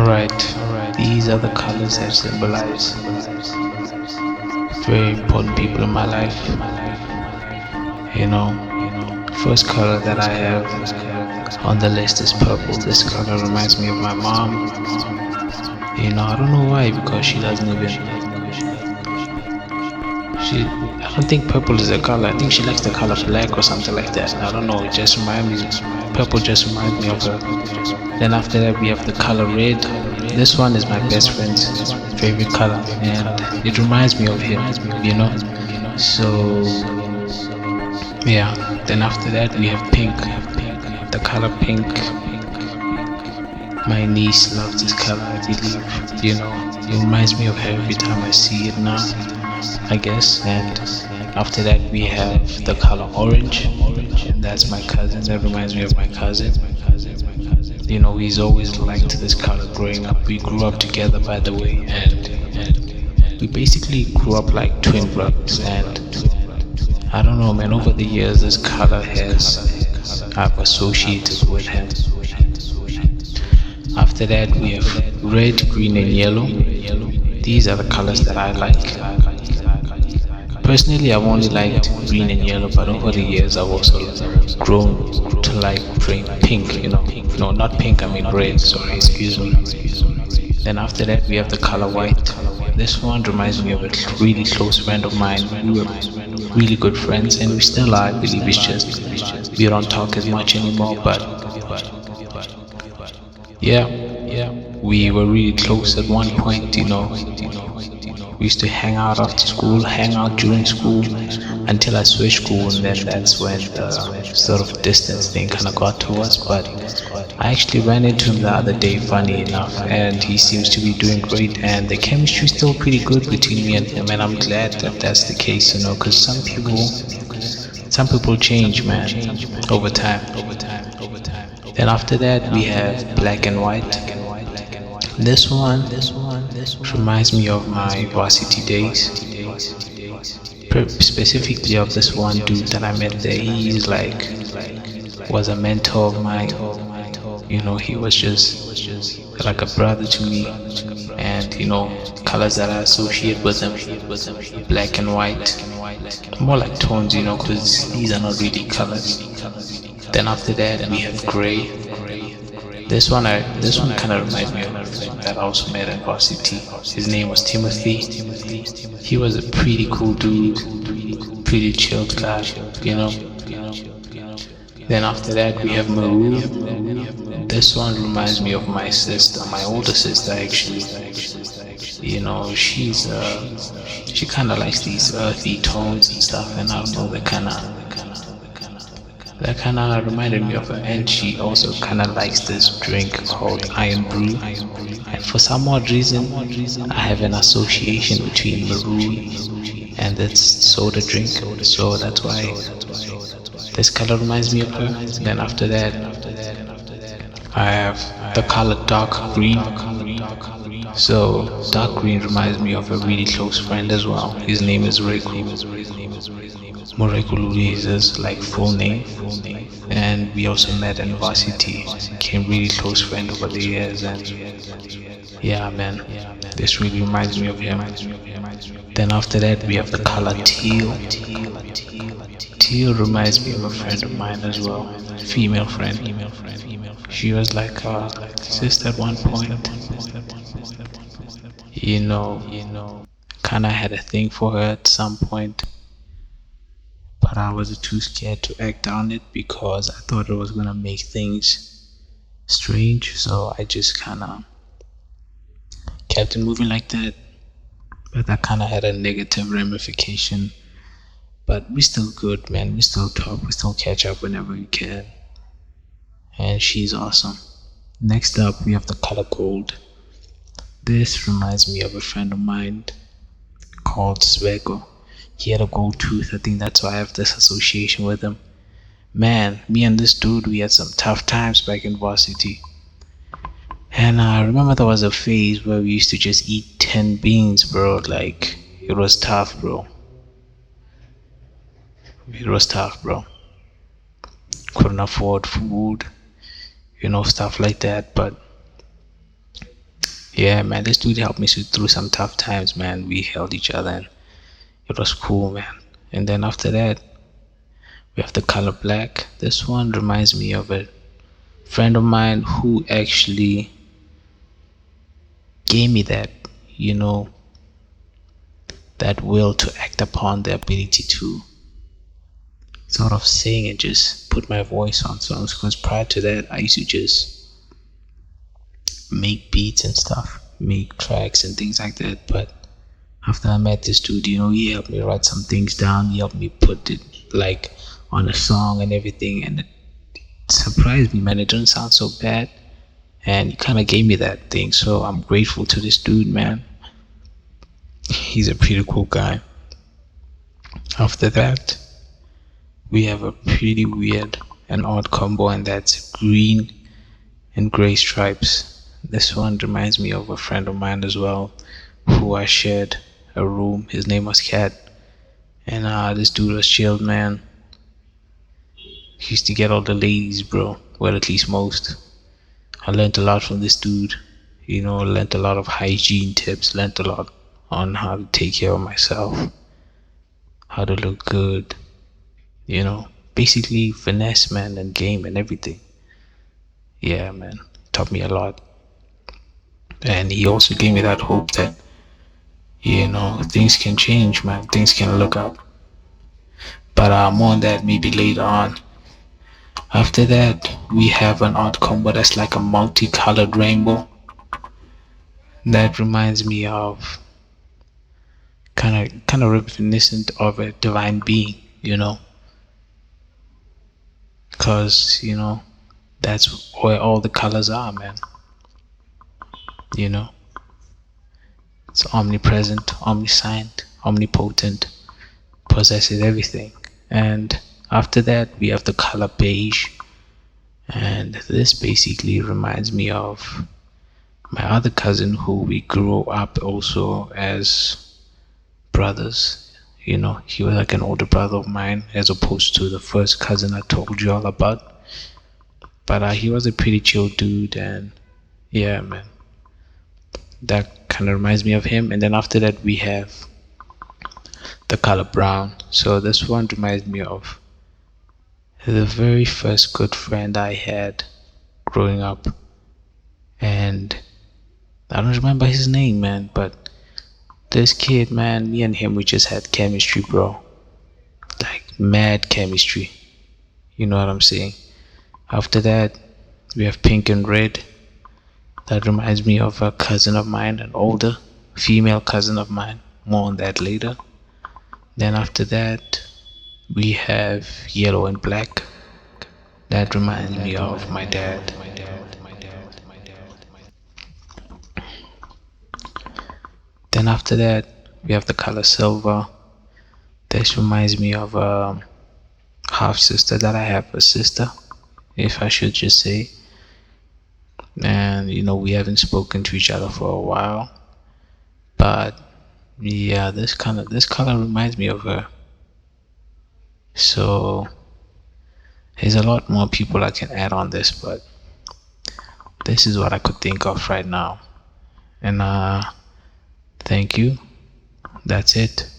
Alright, these are the colors that symbolize very important people in my life. You know, first color that I have on the list is purple. This color reminds me of my mom. I don't know why, because she doesn't even. I don't think purple is a color. I think she likes the color black or something like that. I don't know. It just reminds me. Purple just reminds me of her. Then after that, we have the color red. This one is my best friend's favorite color, and it reminds me of him. So yeah. Then after that, we have pink. The color pink. My niece loves this color, I believe. It reminds me of her every time I see it now, I guess. And after that, we have the color orange. And that's my cousin. That reminds me of my cousin. He's always liked this color growing up. We grew up together, by the way, and we basically grew up like twin brothers. And I don't know, man, over the years, this color I've associated with him. After that, we have red, green, and yellow. These are the colors that I like. Personally, I've only liked green and yellow, but over the years, I've also grown to like pink. No, not pink, I mean red. Sorry, excuse me. Then after that, we have the color white. This one reminds me of a really close friend of mine. We were really good friends, and we still are. I believe it's just we don't talk as much anymore, but yeah, we were really close at one point. We used to hang out after school, hang out during school until I switched school, and then that's when the sort of distance thing kind of got to us. But I actually ran into him the other day, funny enough, and he seems to be doing great, and the chemistry is still pretty good between me and him, and I'm glad that that's the case, because some people change, man, over time. Then after that, we have black and white. This one reminds me of my varsity days. Specifically of this one dude that I met there. He's was a mentor of mine. He was just like a brother to me. And colors that I associate with him, black and white, more like tones, because these are not really colors. Then after that, we have gray. This one kind of reminds me of a friend that I also met at varsity. His name was Timothy. He was a pretty cool dude, pretty chilled guy. Then after that, we have maroon. This one reminds me of my sister, my older sister actually. She kind of likes these earthy tones and stuff, and I don't know, that kind of reminded me of her. And she also kind of likes this drink called Iron Brew. And for some odd reason, I have an association between maroon and this soda drink. So that's why this color reminds me of her. Then after that, I have the color dark green. So dark green reminds me of a really close friend as well. His name is Reku. Morekuluri is his full name, and we also met in varsity. Became really close friend over the years, and yeah, man, this really reminds me of him. Then after that, we have the color teal. Teal reminds me of a friend of mine as well, female friend. She was like a sister at one point. Kinda had a thing for her at some point. But I was too scared to act on it because I thought it was gonna make things strange. So I just kinda kept it moving like that. But that kinda had a negative ramification. But we're still good, man. We still talk. We still catch up whenever we can. And she's awesome. Next up, we have the color gold. This reminds me of a friend of mine called Swego. He had a gold tooth. I think that's why I have this association with him. Man, me and this dude, we had some tough times back in varsity. And I remember there was a phase where we used to just eat 10 beans, bro. It was tough, bro. Couldn't afford food, stuff like that. But Yeah, man, this dude helped me through some tough times, man. We held each other and it was cool, man. And then after that, we have the color black. This one reminds me of a friend of mine who actually gave me that, you know, that will to act upon the ability to sort of sing and just put my voice on songs. Because prior to that, I used to just make beats and stuff, make tracks and things like that. But after I met this dude, he helped me write some things down. He helped me put it like on a song and everything, and it surprised me, man. It didn't sound so bad, and he kind of gave me that thing. So I'm grateful to this dude, man. He's a pretty cool guy. After that, we have a pretty weird and odd combo, and that's green and gray stripes. This one reminds me of a friend of mine as well, who I shared a room. His name was Cat, and this dude was chilled, man. He used to get all the ladies, bro. Well, at least most. I learned a lot from this dude. Learned a lot of hygiene tips. Learned a lot on how to take care of myself, how to look good. Basically finesse, man, and game and everything. Yeah, man, taught me a lot. And he also gave me that hope that things can change, man. Things can look up. But more on that maybe later on. After that, we have an odd combo that's like a multicolored rainbow. That reminds me of kind of reminiscent of a divine being, because that's where all the colors are, man. It's omnipresent, omniscient, omnipotent, possesses everything. And after that, we have the color beige, and this basically reminds me of my other cousin who we grew up also as brothers. He was like an older brother of mine as opposed to the first cousin I told you all about. But he was a pretty chill dude, and yeah, man, that kind of reminds me of him. And then after that, we have the color brown. So this one reminds me of the very first good friend I had growing up, and I don't remember his name, man, but this kid, man, me and him, we just had chemistry, bro. Like mad chemistry. You know what I'm saying? After that, we have pink and red. That reminds me of a cousin of mine, an older female cousin of mine. More on that later. Then after that, we have yellow and black. That reminds me of my dad. Then after that, we have the color silver. This reminds me of a half sister that I have, a sister, if I should just say. And we haven't spoken to each other for a while, but yeah, this color reminds me of her. So there's a lot more people I can add on this, but this is what I could think of right now. And thank you. That's it.